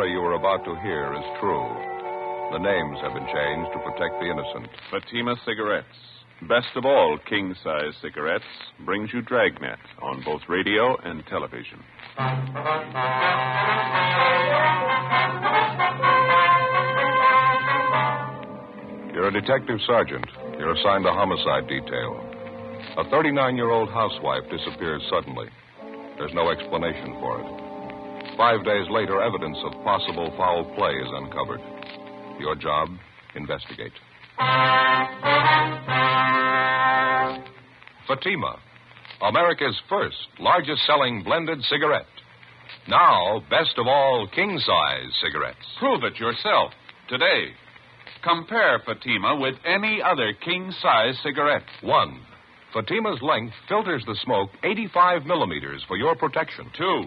story you are about to hear is true. The names have been changed to protect the innocent. Fatima Cigarettes, best of all king-size cigarettes, brings you Dragnet on both radio and television. You're a detective sergeant. You're assigned a homicide detail. A 39-year-old housewife disappears suddenly. There's no explanation for it. 5 days later, evidence of possible foul play is uncovered. Your job, investigate. Fatima, America's first largest-selling blended cigarette. Now, best of all, king-size cigarettes. Prove it yourself today. Compare Fatima with any other king-size cigarette. 1. Fatima's length filters the smoke 85 millimeters for your protection. 2.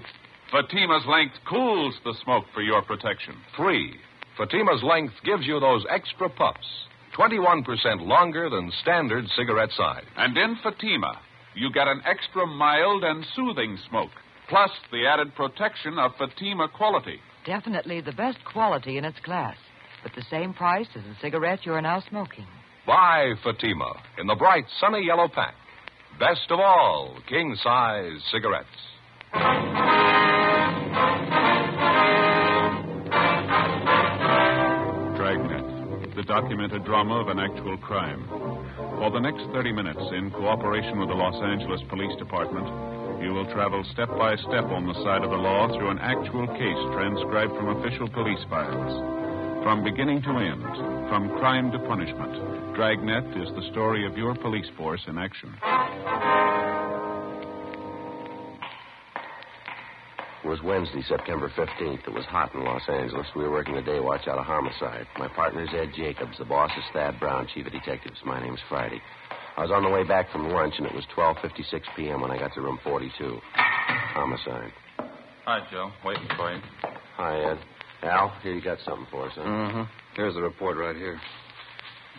Fatima's length cools the smoke for your protection. 3. Fatima's length gives you those extra puffs, 21% longer than standard cigarette size. And in Fatima, you get an extra mild and soothing smoke, plus the added protection of Fatima quality. Definitely the best quality in its class, but the same price as the cigarette you're now smoking. Buy Fatima in the bright, sunny yellow pack. Best of all, king-size cigarettes. Dragnet, the documented drama of an actual crime. For the next 30 minutes, in cooperation with the Los Angeles Police Department, you will travel step by step on the side of the law through an actual case transcribed from official police files. From beginning to end, from crime to punishment, Dragnet is the story of your police force in action. It was Wednesday, September 15th. It was hot in Los Angeles. We were working a day watch out of homicide. My partner's Ed Jacobs. The boss is Thad Brown, chief of detectives. My name's Friday. I was on the way back from lunch, and it was 12:56 p.m. when I got to room 42. Homicide. Hi, Joe. Waiting for you. Hi, Ed. Al, here you got something for us, huh? Mm-hmm. Here's the report right here.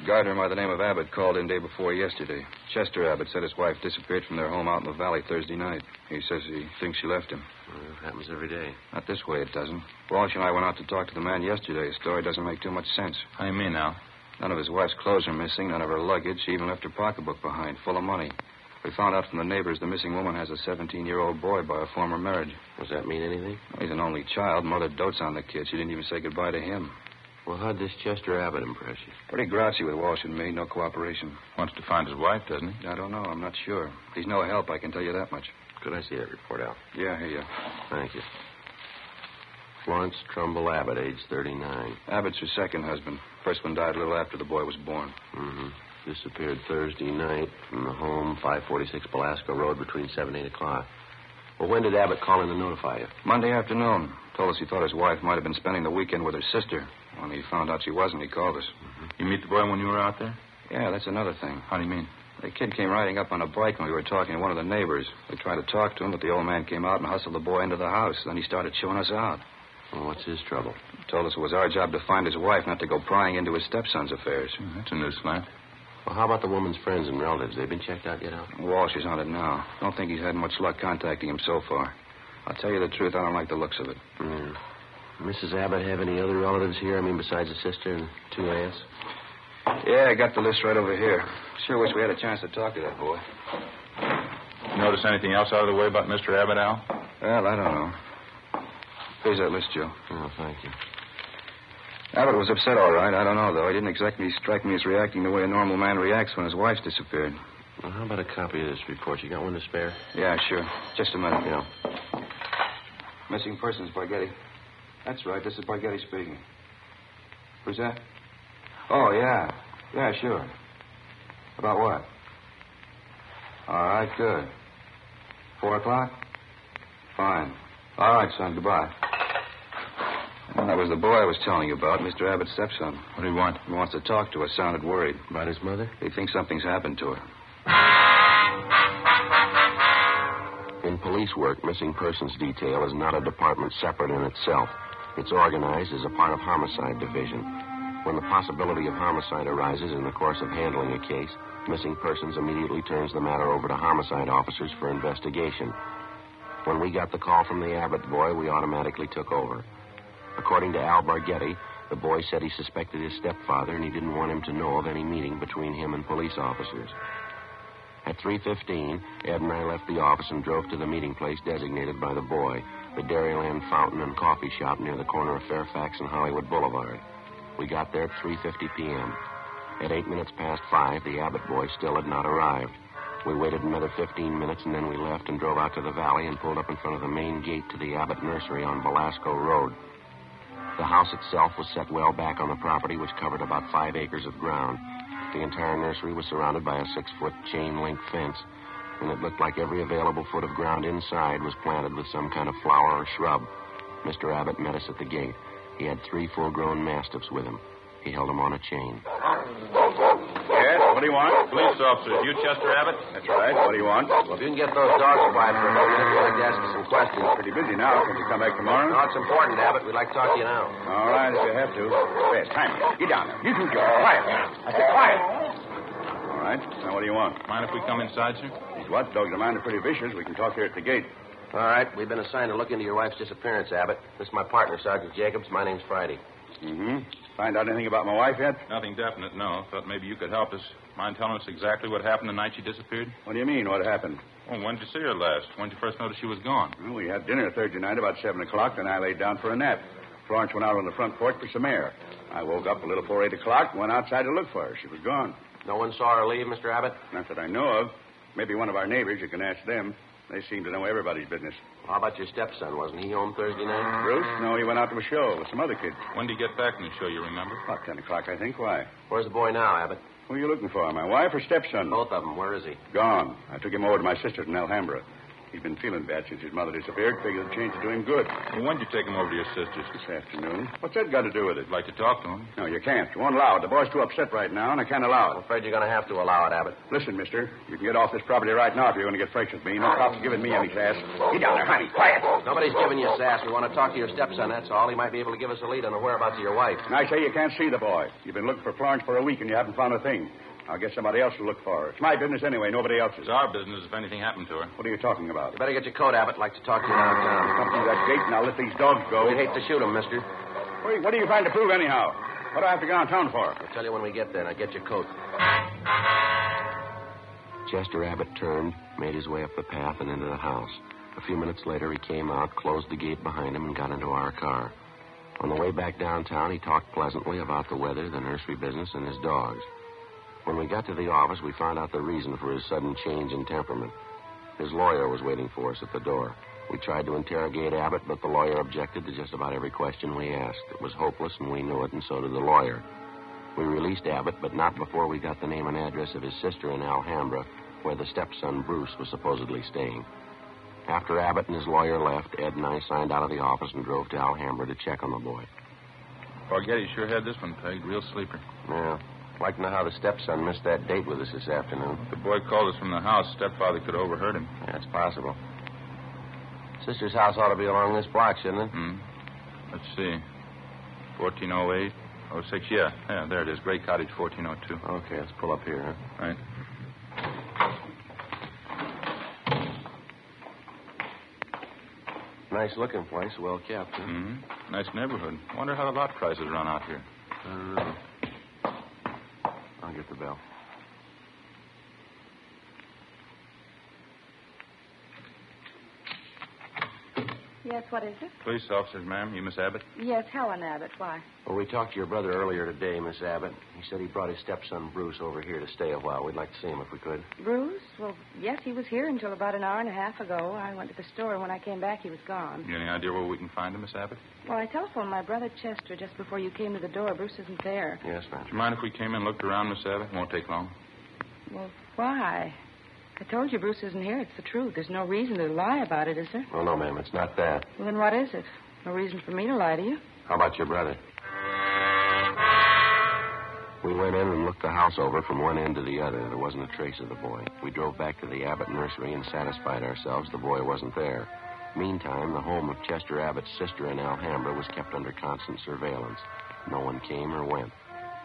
Gardner by the name of Abbott called in day before yesterday. Chester Abbott said his wife disappeared from their home out in the valley Thursday night. He says he thinks she left him. Well, it happens every day. Not this way, it doesn't. Walsh and I went out to talk to the man yesterday. His story doesn't make too much sense. How do you mean now? None of his wife's clothes are missing, none of her luggage. She even left her pocketbook behind, full of money. We found out from the neighbors the missing woman has a 17-year-old boy by a former marriage. Does that mean anything? He's an only child. Mother dotes on the kid. She didn't even say goodbye to him. Well, how'd this Chester Abbott impress you? Pretty grouchy with Walsh and me. No cooperation. Wants to find his wife, doesn't he? I don't know. I'm not sure. He's no help, I can tell you that much. Could I see that report, Al? Yeah, here you. Thank you. Florence Trumbull Abbott, age 39. Abbott's her second husband. First one died a little after the boy was born. Mm-hmm. Disappeared Thursday night from the home, 546 Belasco Road, between 7 and 8 o'clock. Well, when did Abbott call in to notify you? Monday afternoon. Told us he thought his wife might have been spending the weekend with her sister. When he found out she wasn't, he called us. Mm-hmm. You meet the boy when you were out there? Yeah, that's another thing. How do you mean? The kid came riding up on a bike when we were talking to one of the neighbors. We tried to talk to him, but the old man came out and hustled the boy into the house. Then he started chewing us out. Well, what's his trouble? He told us it was our job to find his wife, not to go prying into his stepson's affairs. That's a new slant. Well, how about the woman's friends and relatives? They've been checked out yet, Al? Walsh is on it now. Don't think he's had much luck contacting him so far. I'll tell you the truth, I don't like the looks of it. Mm. Mrs. Abbott have any other relatives here? I mean, besides a sister and 2 aunts? Yeah, I got the list right over here. Sure wish we had a chance to talk to that boy. Notice anything else out of the way about Mr. Abbott, Al? Well, I don't know. Here's that list, Joe. Oh, thank you. Abbott was upset, all right. I don't know, though. He didn't exactly strike me as reacting the way a normal man reacts when his wife's disappeared. Well, how about a copy of this report? You got one to spare? Yeah, sure. Just a minute. Yeah. Missing persons, Barghetti. That's right. This is Barghetti speaking. Who's that? Oh, yeah. Yeah, sure. About what? All right, good. 4 o'clock? Fine. All right, son. Goodbye. Well, that was the boy I was telling you about, Mr. Abbott's stepson. What do you want? He wants to talk to us. Sounded worried. About his mother? He thinks something's happened to her. In police work, missing persons detail is not a department separate in itself. It's organized as a part of homicide division. When the possibility of homicide arises in the course of handling a case, missing persons immediately turns the matter over to homicide officers for investigation. When we got the call from the Abbott boy, we automatically took over. According to Al Barghetti, the boy said he suspected his stepfather and he didn't want him to know of any meeting between him and police officers. At 3:15, Ed and I left the office and drove to the meeting place designated by the boy, the Dairyland Fountain and Coffee Shop near the corner of Fairfax and Hollywood Boulevard. We got there at 3:50 p.m. At 8 minutes past 5, the Abbott boy still had not arrived. We waited another 15 minutes, and then we left and drove out to the valley and pulled up in front of the main gate to the Abbott nursery on Velasco Road. The house itself was set well back on the property, which covered about 5 acres of ground. The entire nursery was surrounded by a 6-foot chain-link fence, and it looked like every available foot of ground inside was planted with some kind of flower or shrub. Mr. Abbott met us at the gate. He had 3 full-grown mastiffs with him. He held them on a chain. Yes, what do you want? Police officers. You Chester Abbott? That's right. What do you want? Well, if you can get those dogs quiet for a moment, we'd like to ask you some questions. Pretty busy now. Can you come back tomorrow? No, it's important, Abbott. We'd like to talk to you now. All right, if you have to. Fast, time. Get down there. You two, Joe. Quiet. I said quiet. All right. Now, what do you want? Mind if we come inside, sir? These watchdogs of mine are pretty vicious. We can talk here at the gate. All right. We've been assigned to look into your wife's disappearance, Abbott. This is my partner, Sergeant Jacobs. My name's Friday. Mm-hmm. Find out anything about my wife yet? Nothing definite, no. Thought maybe you could help us. Mind telling us exactly what happened the night she disappeared? What do you mean, what happened? Well, when did you see her last? When did you first notice she was gone? Well, we had dinner Thursday night about 7 o'clock, then I laid down for a nap. Florence went out on the front porch for some air. I woke up a little before 8 o'clock and went outside to look for her. She was gone. No one saw her leave, Mr. Abbott? Not that I know of. Maybe one of our neighbors. You can ask them. They seem to know everybody's business. How about your stepson? Wasn't he home Thursday night? Bruce? No, he went out to a show with some other kids. When did he get back from the show, you remember? About 10 o'clock, I think. Why? Where's the boy now, Abbott? Who are you looking for, my wife or stepson? Both of them. Where is he? Gone. I took him over to my sister's in Alhambra. He's been feeling bad since his mother disappeared. Figured the change would do him good. Well, when did you take him over to your sister's? This afternoon. What's that got to do with it? I'd like to talk to him. No, you can't. You won't allow it. The boy's too upset right now, and I can't allow it. I'm afraid you're going to have to allow it, Abbott. Listen, mister. You can get off this property right now if you're going to get fresh with me. No cops giving me any sass. Get down there, honey. Quiet. Nobody's giving you sass. We want to talk to your stepson, that's all. He might be able to give us a lead on the whereabouts of your wife. And I say you can't see the boy. You've been looking for Florence for a week, and you haven't found a thing. I'll get somebody else to look for her. It's my business anyway, nobody else's. It's our business if anything happened to her. What are you talking about? You better get your coat, Abbott. I'd like to talk to you downtown. Come through that gate, and I'll let these dogs go. We'd hate to shoot them, mister. What are you trying to prove, anyhow? What do I have to go downtown for? I'll tell you when we get there. Now get your coat. Chester Abbott turned, made his way up the path and into the house. A few minutes later, he came out, closed the gate behind him, and got into our car. On the way back downtown, he talked pleasantly about the weather, the nursery business, and his dogs. When we got to the office, we found out the reason for his sudden change in temperament. His lawyer was waiting for us at the door. We tried to interrogate Abbott, but the lawyer objected to just about every question we asked. It was hopeless, and we knew it, and so did the lawyer. We released Abbott, but not before we got the name and address of his sister in Alhambra, where the stepson, Bruce, was supposedly staying. After Abbott and his lawyer left, Ed and I signed out of the office and drove to Alhambra to check on the boy. Barghetti sure had this one pegged. Real sleeper. Yeah. I'd like to know how the stepson missed that date with us this afternoon. The boy called us from the house. Stepfather could have overheard him. Yeah, it's possible. Sister's house ought to be along this block, shouldn't it? Let's see. 1408. 06, yeah. Yeah, there it is. Gray Cottage, 1402. Okay, let's pull up here, huh? Right. Nice looking place, well kept. Huh? Mm-hmm. Nice neighborhood. Wonder how the lot prices run out here. I'll get the bell. Yes, what is it? Police officers, ma'am. You Miss Abbott? Yes, Helen Abbott. Why? Well, we talked to your brother earlier today, Miss Abbott. He said he brought his stepson, Bruce, over here to stay a while. We'd like to see him if we could. Bruce? Well, yes, he was here until about an hour and a half ago. I went to the store, and when I came back, he was gone. You any idea where we can find him, Miss Abbott? Well, I telephoned my brother Chester just before you came to the door. Bruce isn't there. Yes, ma'am. Do you mind if we came in and looked around, Miss Abbott? It won't take long. Well, why? I told you Bruce isn't here. It's the truth. There's no reason to lie about it, is there? Oh, no, ma'am. It's not that. Well, then what is it? No reason for me to lie to you. How about your brother? We went in and looked the house over from one end to the other. There wasn't a trace of the boy. We drove back to the Abbott nursery and satisfied ourselves the boy wasn't there. Meantime, the home of Chester Abbott's sister in Alhambra was kept under constant surveillance. No one came or went.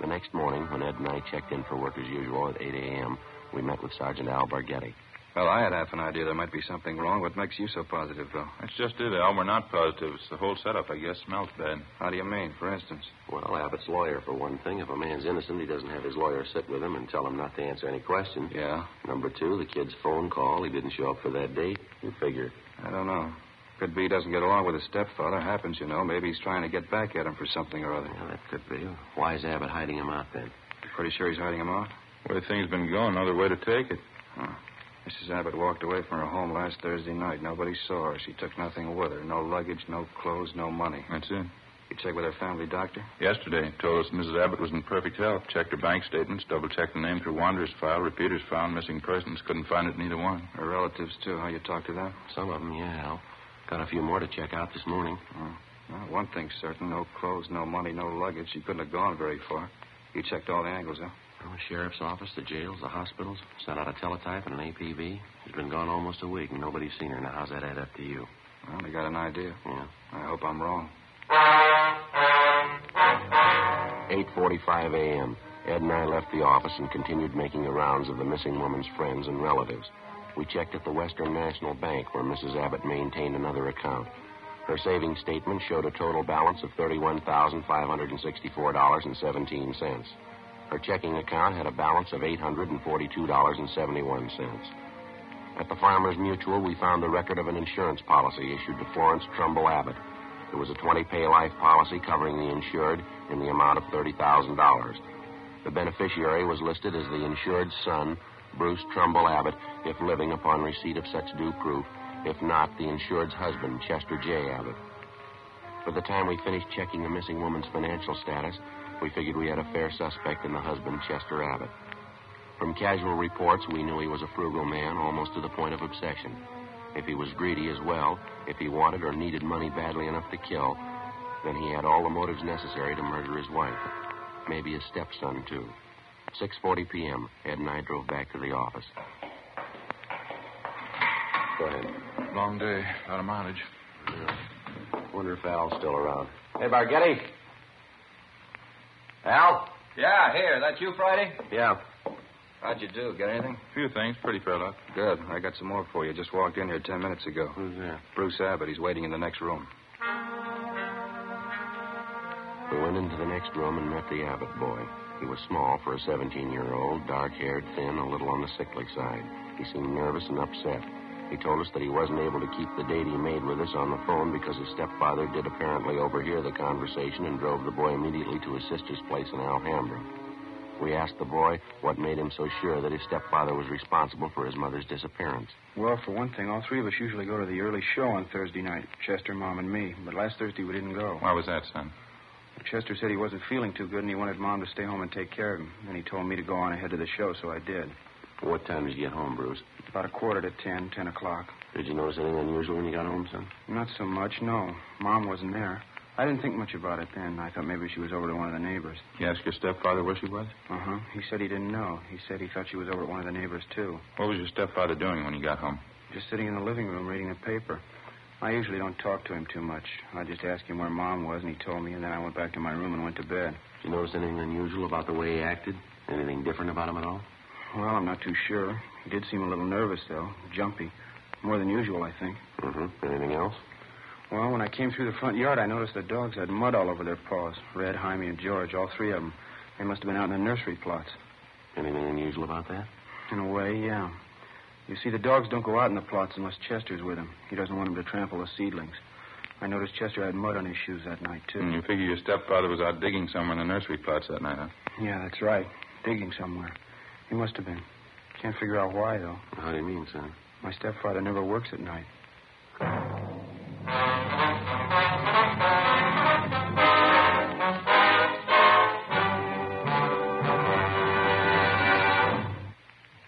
The next morning, when Ed and I checked in for work as usual at 8 a.m., we met with Sergeant Al Barghetti. Well, I had half an idea there might be something wrong. What makes you so positive, Bill? That's just it, Al. We're not positive. It's the whole setup, I guess. Smells bad. How do you mean, for instance? Well, Abbott's lawyer, for one thing. If a man's innocent, he doesn't have his lawyer sit with him and tell him not to answer any questions. Yeah? Number two, the kid's phone call. He didn't show up for that date. You figure. I don't know. Could be he doesn't get along with his stepfather. Happens, you know. Maybe he's trying to get back at him for something or other. Yeah, that could be. Why is Abbott hiding him out then? You pretty sure he's hiding him out? Way things been going, no other way to take it. Huh. Mrs. Abbott walked away from her home last Thursday night. Nobody saw her. She took nothing with her. No luggage, no clothes, no money. That's it. You checked with her family doctor? Yesterday, told us Mrs. Abbott was in perfect health. Checked her bank statements, double-checked the name through Wanderer's file, repeaters found, missing persons. Couldn't find it in either one. Her relatives, too. How you talk to them? Some of them, yeah, Al. Got a few more to check out this morning. Oh. Well, one thing's certain. No clothes, no money, no luggage. She couldn't have gone very far. You checked all the angles, huh? Well, the sheriff's office, the jails, the hospitals. Sent out a teletype and an APB. She's been gone almost a week, and nobody's seen her. Now, how's that add up to you? Well, they got an idea. Yeah. I hope I'm wrong. 8:45 a.m. Ed and I left the office and continued making the rounds of the missing woman's friends and relatives. We checked at the Western National Bank, where Mrs. Abbott maintained another account. Her savings statement showed a total balance of $31,564.17. Her checking account had a balance of $842.71. At the Farmers Mutual, we found the record of an insurance policy issued to Florence Trumbull Abbott. It was a 20-pay life policy covering the insured in the amount of $30,000. The beneficiary was listed as the insured's son, Bruce Trumbull Abbott, if living upon receipt of such due proof. If not, the insured's husband, Chester J. Abbott. By the time we finished checking the missing woman's financial status, we figured we had a fair suspect in the husband, Chester Abbott. From casual reports, we knew he was a frugal man, almost to the point of obsession. If he was greedy as well, if he wanted or needed money badly enough to kill, then he had all the motives necessary to murder his wife. Maybe his stepson, too. 6:40 p.m., Ed and I drove back to the office. Go ahead. Long day, a lot of mileage. Yeah. Wonder if Al's still around. Hey, Bargetti. Al? Yeah, here. That you, Friday? Yeah. How'd you do? Get anything? A few things, pretty fair luck. Good. I got some more for you. Just walked in here 10 minutes ago. Who's that? Bruce Abbott. He's waiting in the next room. We went into the next room and met the Abbott boy. He was small for a 17-year-old, dark-haired, thin, a little on the sickly side. He seemed nervous and upset. He told us that he wasn't able to keep the date he made with us on the phone because his stepfather did apparently overhear the conversation and drove the boy immediately to his sister's place in Alhambra. We asked the boy what made him so sure that his stepfather was responsible for his mother's disappearance. Well, for one thing, all three of us usually go to the early show on Thursday night, Chester, Mom, and me. But last Thursday we didn't go. Why was that, son? Chester said he wasn't feeling too good and he wanted Mom to stay home and take care of him. And he told me to go on ahead to the show, so I did. What time did you get home, Bruce? About 10:15, 10 o'clock. Did you notice anything unusual when you got home, son? Not so much, no. Mom wasn't there. I didn't think much about it then. I thought maybe she was over to one of the neighbors. You asked your stepfather where she was? Uh-huh. He said he didn't know. He said he thought she was over at one of the neighbors, too. What was your stepfather doing when you got home? Just sitting in the living room reading the paper. I usually don't talk to him too much. I just asked him where Mom was, and he told me, and then I went back to my room and went to bed. Did you notice anything unusual about the way he acted? Anything different about him at all? Well, I'm not too sure. He did seem a little nervous, though. Jumpy. More than usual, I think. Mm-hmm. Anything else? Well, when I came through the front yard, I noticed the dogs had mud all over their paws. Red, Jaime, and George, all three of them. They must have been out in the nursery plots. Anything unusual about that? In a way, yeah. You see, the dogs don't go out in the plots unless Chester's with them. He doesn't want them to trample the seedlings. I noticed Chester had mud on his shoes that night, too. And you figure your stepfather was out digging somewhere in the nursery plots that night, huh? Yeah, that's right. Digging somewhere. He must have been. Can't figure out why, though. How do you mean, son? My stepfather never works at night.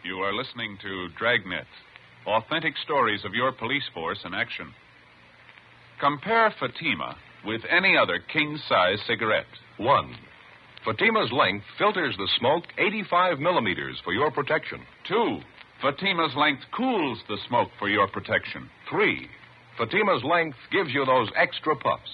You are listening to Dragnet, authentic stories of your police force in action. Compare Fatima with any other king-size cigarette. 1. Fatima's length filters the smoke 85 millimeters for your protection. 2. Fatima's length cools the smoke for your protection. 3. Fatima's length gives you those extra puffs,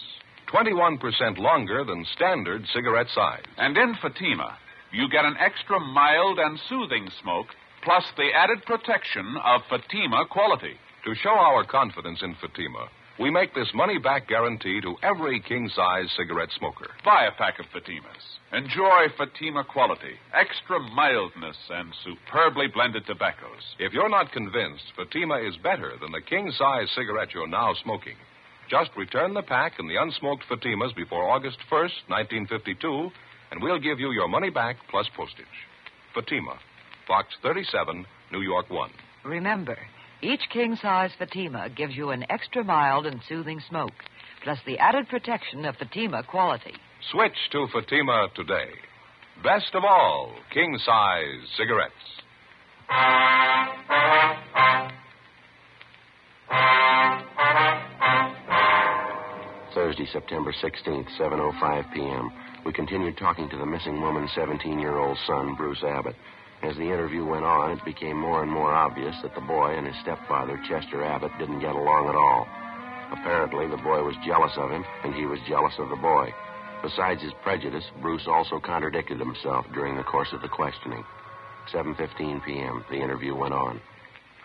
21% longer than standard cigarette size. And in Fatima, you get an extra mild and soothing smoke plus the added protection of Fatima quality. To show our confidence in Fatima, we make this money-back guarantee to every king-size cigarette smoker. Buy a pack of Fatimas. Enjoy Fatima quality, extra mildness, and superbly blended tobaccos. If you're not convinced Fatima is better than the king-size cigarette you're now smoking, just return the pack and the unsmoked Fatimas before August 1st, 1952, and we'll give you your money back plus postage. Fatima, Box 37, New York 1. Remember, each king-size Fatima gives you an extra mild and soothing smoke, plus the added protection of Fatima quality. Switch to Fatima today. Best of all, king-size cigarettes. Thursday, September 16th, 7:05 p.m. We continued talking to the missing woman's 17-year-old son, Bruce Abbott. As the interview went on, it became more and more obvious that the boy and his stepfather, Chester Abbott, didn't get along at all. Apparently, the boy was jealous of him, and he was jealous of the boy. Besides his prejudice, Bruce also contradicted himself during the course of the questioning. 7:15 p.m., the interview went on.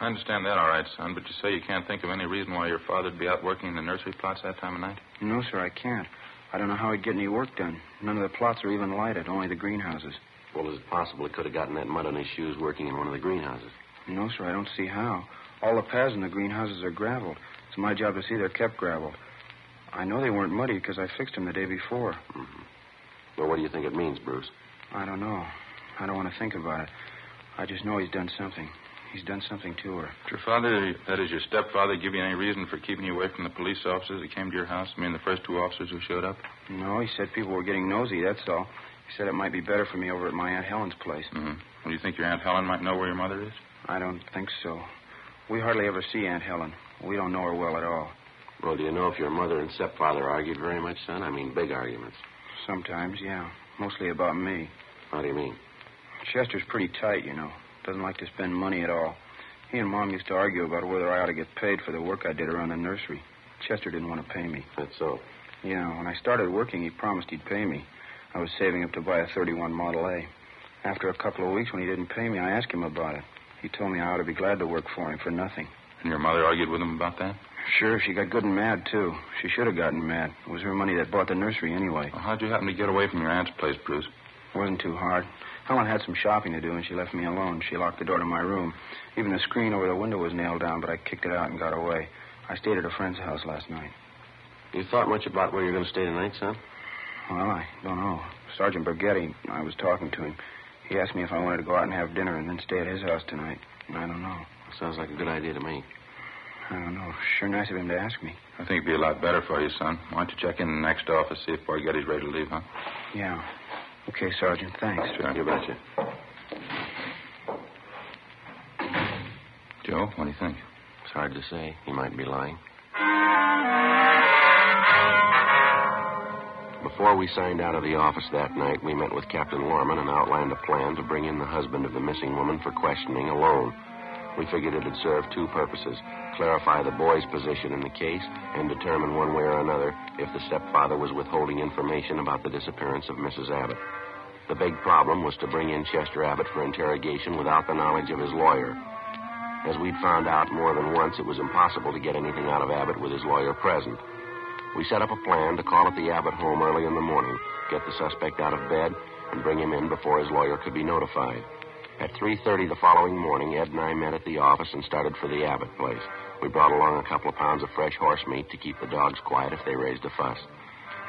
I understand that all right, son, but you say you can't think of any reason why your father'd be out working in the nursery plots that time of night? No, sir, I can't. I don't know how he'd get any work done. None of the plots are even lighted, only the greenhouses. Well, is it possible he could have gotten that mud on his shoes working in one of the greenhouses? No, sir, I don't see how. All the paths in the greenhouses are graveled. It's my job to see they're kept graveled. I know they weren't muddy because I fixed them the day before. Mm-hmm. Well, what do you think it means, Bruce? I don't know. I don't want to think about it. I just know he's done something. He's done something to her. Did your father, that is your stepfather, give you any reason for keeping you away from the police officers that came to your house? I mean, the first two officers who showed up? No, he said people were getting nosy, that's all. He said it might be better for me over at my Aunt Helen's place. Mm-hmm. Well, do you think your Aunt Helen might know where your mother is? I don't think so. We hardly ever see Aunt Helen. We don't know her well at all. Well, do you know if your mother and stepfather argued very much, son? I mean, big arguments. Sometimes, yeah. Mostly about me. How do you mean? Chester's pretty tight, you know. Doesn't like to spend money at all. He and Mom used to argue about whether I ought to get paid for the work I did around the nursery. Chester didn't want to pay me. That's so? Yeah, when I started working, he promised he'd pay me. I was saving up to buy a 31 Model A. After a couple of weeks, when he didn't pay me, I asked him about it. He told me I ought to be glad to work for him for nothing. And your mother argued with him about that? Sure, she got good and mad, too. She should have gotten mad. It was her money that bought the nursery anyway. Well, how'd you happen to get away from your aunt's place, Bruce? It wasn't too hard. Helen had some shopping to do, and she left me alone. She locked the door to my room. Even the screen over the window was nailed down, but I kicked it out and got away. I stayed at a friend's house last night. You thought much about where you're going to stay tonight, son? Well, I don't know. Sergeant Brighetti, I was talking to him. He asked me if I wanted to go out and have dinner and then stay at his house tonight. I don't know. Sounds like a good idea to me. I don't know. Sure nice of him to ask me. I think it'd be a lot better for you, son. Why don't you check in the next office, see if Borghetti's ready to leave, huh? Yeah. Okay, Sergeant. Thanks. Sure. You betcha. Joe, what do you think? It's hard to say. He might be lying. Before we signed out of the office that night, we met with Captain Lorman and outlined a plan to bring in the husband of the missing woman for questioning alone. We figured it'd serve two purposes: clarify the boy's position in the case and determine one way or another if the stepfather was withholding information about the disappearance of Mrs. Abbott. The big problem was to bring in Chester Abbott for interrogation without the knowledge of his lawyer. As we'd found out more than once, it was impossible to get anything out of Abbott with his lawyer present. We set up a plan to call at the Abbott home early in the morning, get the suspect out of bed, and bring him in before his lawyer could be notified. At 3:30 the following morning, Ed and I met at the office and started for the Abbott place. We brought along a couple of pounds of fresh horse meat to keep the dogs quiet if they raised a fuss.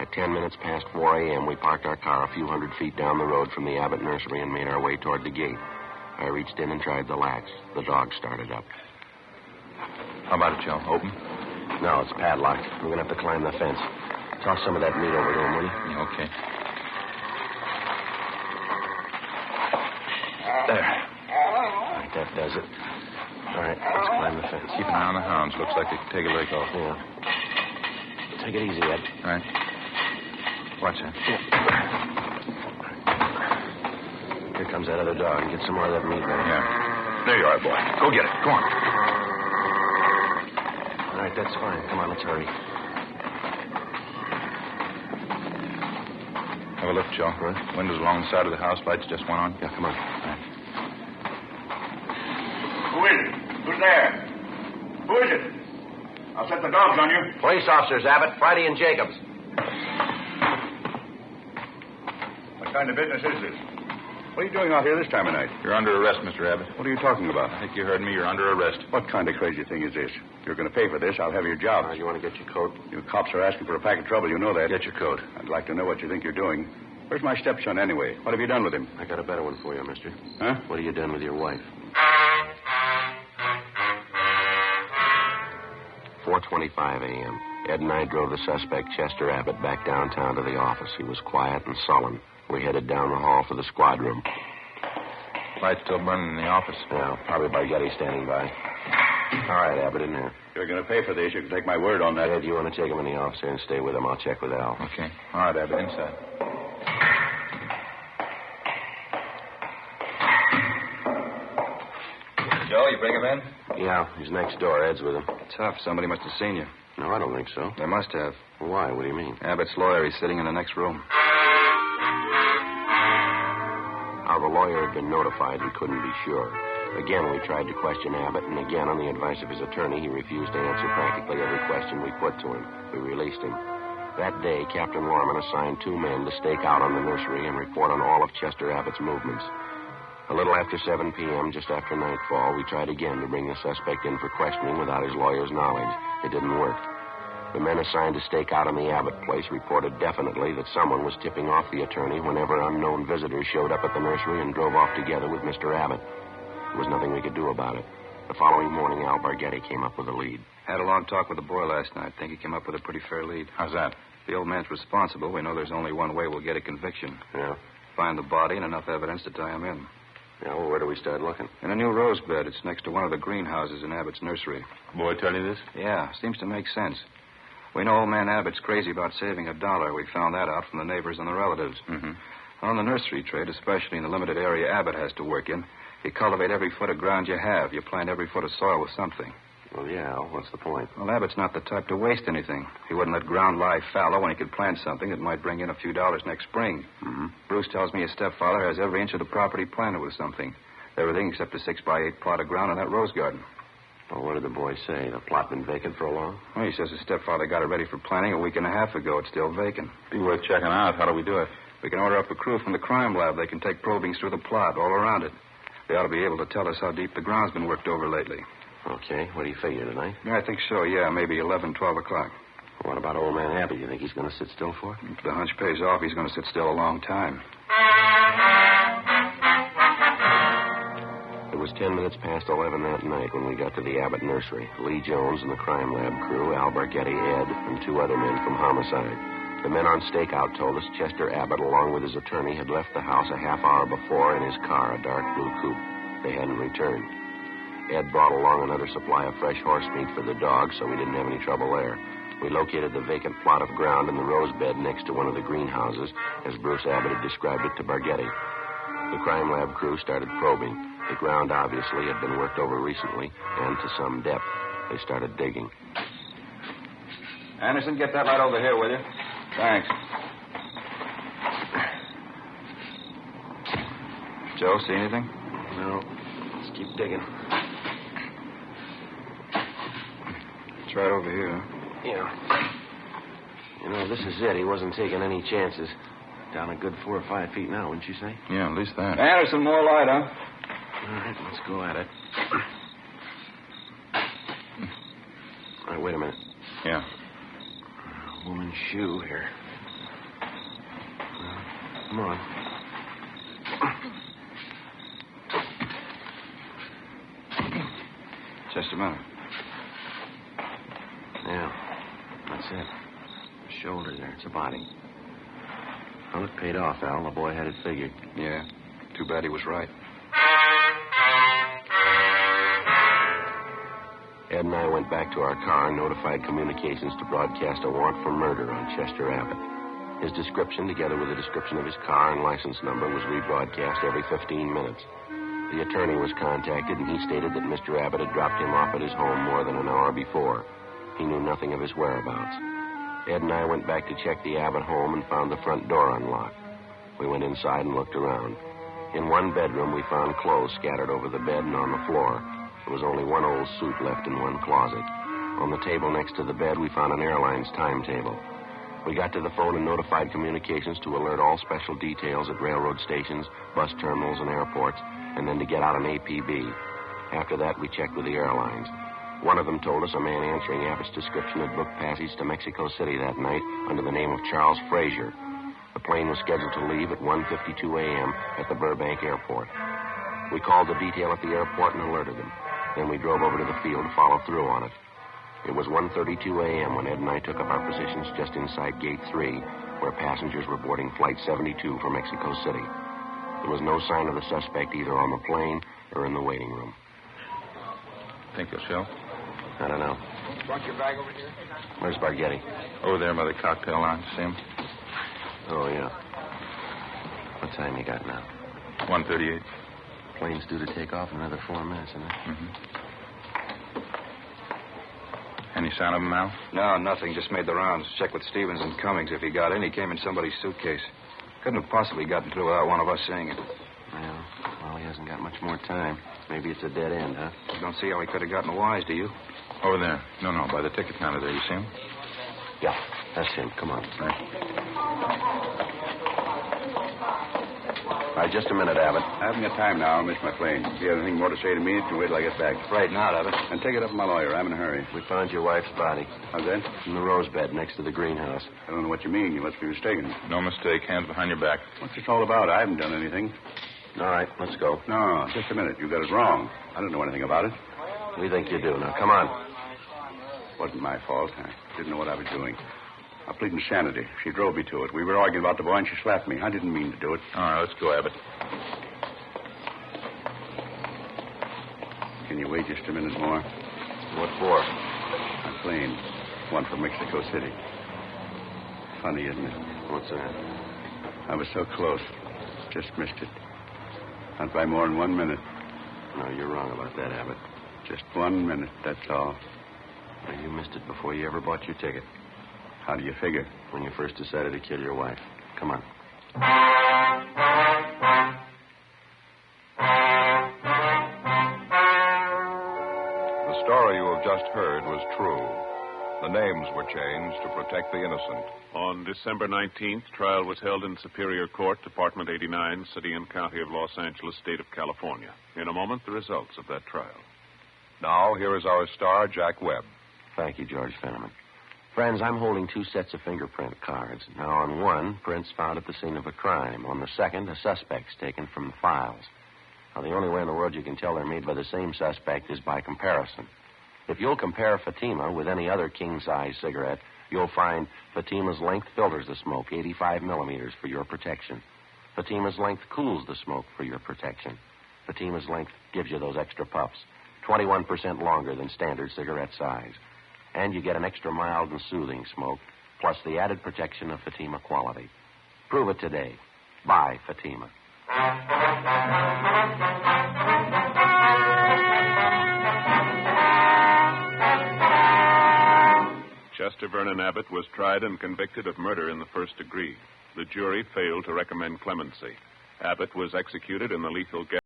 At 10 minutes past 4 a.m., we parked our car a few hundred feet down the road from the Abbott nursery and made our way toward the gate. I reached in and tried the latch. The dog started up. How about it, Joe? Open? No, it's padlocked. We're going to have to climb the fence. Toss some of that meat over to him, will you? Yeah, okay. There. All right, that does it. All right, let's climb the fence. Keep an eye on the hounds. Looks like they could take a leg off. Yeah. Take it easy, Ed. All right. Watch that. Yeah. Here comes that other dog. Get some more of that meat there. Yeah. There you are, boy. Go get it. Go on. All right, that's fine. Come on, let's hurry. Have a look, Joe. Windows along the side of the house. Lights just went on. Yeah, come on. All right. Who's there? Who is it? I'll set the dogs on you. Police officers, Abbott. Friday and Jacobs. What kind of business is this? What are you doing out here this time of night? You're under arrest, Mr. Abbott. What are you talking about? I think you heard me. You're under arrest. What kind of crazy thing is this? If you're going to pay for this, I'll have your job. You want to get your coat? You cops are asking for a pack of trouble. You know that. Get your coat. I'd like to know what you think you're doing. Where's my stepson, anyway? What have you done with him? I got a better one for you, mister. Huh? What have you done with your wife? 4:25 a.m. Ed and I drove the suspect, Chester Abbott, back downtown to the office. He was quiet and sullen. We headed down the hall for the squad room. Light's still burning in the office. Yeah, probably Barghetti standing by. All right, Abbott, in there. If you're going to pay for this, you can take my word on that. Ed, you want to take him in the office here and stay with him? I'll check with Al. Okay. All right, Abbott, inside. Joe, you bring him in? Yeah, he's next door. Ed's with him. Tough. Somebody must have seen you. No, I don't think so. They must have. Why? What do you mean? Abbott's lawyer. He's sitting in the next room. How the lawyer had been notified, we couldn't be sure. Again, we tried to question Abbott, and again, on the advice of his attorney, he refused to answer practically every question we put to him. We released him. That day, Captain Lorman assigned 2 men to stake out on the nursery and report on all of Chester Abbott's movements. A little after 7 p.m., just after nightfall, we tried again to bring the suspect in for questioning without his lawyer's knowledge. It didn't work. The men assigned to stake out on the Abbott place reported definitely that someone was tipping off the attorney whenever unknown visitors showed up at the nursery and drove off together with Mr. Abbott. There was nothing we could do about it. The following morning, Al Barghetti came up with a lead. Had a long talk with the boy last night. Think he came up with a pretty fair lead. How's that? The old man's responsible. We know there's only one way we'll get a conviction. Yeah? Find the body and enough evidence to tie him in. Yeah, well, where do we start looking? In a new rose bed. It's next to one of the greenhouses in Abbott's nursery. Boy tell you this? Yeah, seems to make sense. We know old man Abbott's crazy about saving $1. We found that out from the neighbors and the relatives. Mm-hmm. On the nursery trade, especially in the limited area Abbott has to work in, you cultivate every foot of ground you have. You plant every foot of soil with something. Well, yeah, what's the point? Well, Abbott's not the type to waste anything. He wouldn't let ground lie fallow when he could plant something that might bring in a few dollars next spring. Mm-hmm. Bruce tells me his stepfather has every inch of the property planted with something. Everything except a 6-by-8 plot of ground in that rose garden. Well, what did the boy say? The plot been vacant for a long? Well, he says his stepfather got it ready for planting a week and a half ago. It's still vacant. Be worth checking out. How do we do it? We can order up a crew from the crime lab. They can take probings through the plot, all around it. They ought to be able to tell us how deep the ground's been worked over lately. Okay. What do you figure, tonight? Yeah, I think so, yeah. Maybe 11, 12 o'clock. What about old man Abbott? You think he's going to sit still for it? If the hunch pays off, he's going to sit still a long time. It was 10 minutes past 11 that night when we got to the Abbott nursery. Lee Jones and the crime lab crew, Al Barghetti, Ed, and 2 other men from homicide. The men on stakeout told us Chester Abbott, along with his attorney, had left the house a half hour before in his car, a dark blue coupe. They hadn't returned. Ed brought along another supply of fresh horse meat for the dogs, so we didn't have any trouble there. We located the vacant plot of ground in the rose bed next to one of the greenhouses, as Bruce Abbott had described it to Barghetti. The crime lab crew started probing. The ground obviously had been worked over recently, and to some depth. They started digging. Anderson, get that light over here, will you? Thanks. Joe, see anything? No. Let's keep digging. It's right over here, huh? Yeah. You know, this is it. He wasn't taking any chances. Down a good 4 or 5 feet now, wouldn't you say? Yeah, at least that. Anderson, more light, huh? All right, let's go at it. All right, wait a minute. Yeah. Woman's shoe here. Come on. Just a minute. Yeah, that's it. The shoulder there. It's a body. Well, it paid off, Al. The boy had it figured. Yeah. Too bad he was right. Ed and I went back to our car and notified communications to broadcast a warrant for murder on Chester Abbott. His description, together with a description of his car and license number, was rebroadcast every 15 minutes. The attorney was contacted, and he stated that Mr. Abbott had dropped him off at his home more than an hour before. He knew nothing of his whereabouts. Ed and I went back to check the Abbott home and found the front door unlocked. We went inside and looked around. In one bedroom, we found clothes scattered over the bed and on the floor. There was only one old suit left in one closet. On the table next to the bed, we found an airline's timetable. We got to the phone and notified communications to alert all special details at railroad stations, bus terminals, and airports, and then to get out an APB. After that, we checked with the airlines. One of them told us a man answering Abbott's description had booked passage to Mexico City that night under the name of Charles Frazier. The plane was scheduled to leave at 1:52 a.m. at the Burbank Airport. We called the detail at the airport and alerted them. Then we drove over to the field to follow through on it. It was 1:32 a.m. when Ed and I took up our positions just inside Gate 3, where passengers were boarding Flight 72 for Mexico City. There was no sign of the suspect either on the plane or in the waiting room. Think you'll show? I don't know. Want your bag over here? Where's Bargetti? Over there by the cocktail lounge. See him? Oh, yeah. What time you got now? 1:38. Plane's due to take off in another 4 minutes, isn't it? Mm-hmm. Any sign of him, Al? No, nothing. Just made the rounds. Checked with Stevens and Cummings if he got in. He came in somebody's suitcase. Couldn't have possibly gotten through without one of us seeing it. Yeah. Well, he hasn't got much more time. Maybe it's a dead end, huh? You don't see how he could have gotten wise, do you? Over there. No, by the ticket counter there. You see him? Yeah, that's him. Come on. All right, just a minute, Abbott. I haven't got time now. I'll miss my plane. If you have anything more to say to me, you can wait till I get back. Right now, Abbott. And take it up with my lawyer. I'm in a hurry. We found your wife's body. How's that? In the rose bed next to the greenhouse. I don't know what you mean. You must be mistaken. No mistake. Hands behind your back. What's this all about? I haven't done anything. All right, let's go. No, just a minute. You got it wrong. I don't know anything about it. We think you do. Now, come on. Wasn't my fault. I didn't know what I was doing. I plead insanity. She drove me to it. We were arguing about the boy, and she slapped me. I didn't mean to do it. All right, let's go, Abbott. Can you wait just a minute more? What for? My plane. One for Mexico City. Funny, isn't it? What's that? I was so close. Just missed it. Not by more than 1 minute. No, you're wrong about that, Abbott. Just 1 minute, that's all. Well, you missed it before you ever bought your ticket. How do you figure? When you first decided to kill your wife. Come on. The story you have just heard was true. The names were changed to protect the innocent. On December 19th, trial was held in Superior Court, Department 89, City and County of Los Angeles, State of California. In a moment, the results of that trial. Now, here is our star, Jack Webb. Thank you, George Fenneman. Friends, I'm holding 2 sets of fingerprint cards. Now, on one, prints found at the scene of a crime. On the second, a suspect's taken from the files. Now, the only way in the world you can tell they're made by the same suspect is by comparison. If you'll compare Fatima with any other king-size cigarette, you'll find Fatima's length filters the smoke 85 millimeters for your protection. Fatima's length cools the smoke for your protection. Fatima's length gives you those extra puffs, 21% longer than standard cigarette size. And you get an extra mild and soothing smoke, plus the added protection of Fatima quality. Prove it today. Buy Fatima. Chester Vernon Abbott was tried and convicted of murder in the first degree. The jury failed to recommend clemency. Abbott was executed in the lethal gas.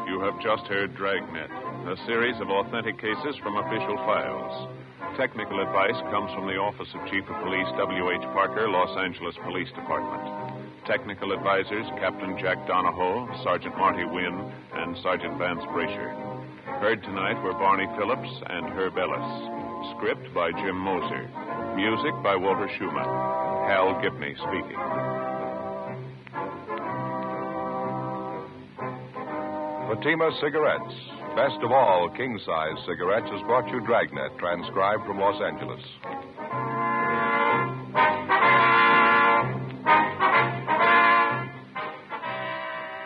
You have just heard Dragnet, a series of authentic cases from official files. Technical advice comes from the Office of Chief of Police W.H. Parker, Los Angeles Police Department. Technical advisors Captain Jack Donahoe, Sergeant Marty Wynn, and Sergeant Vance Brasher. Heard tonight were Barney Phillips and Herb Ellis. Script by Jim Moser. Music by Walter Schumann. Hal Gibney speaking. Fatima Cigarettes. Best of all king-size cigarettes has brought you Dragnet, transcribed from Los Angeles.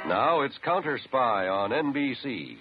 Now it's Counter Spy on NBC.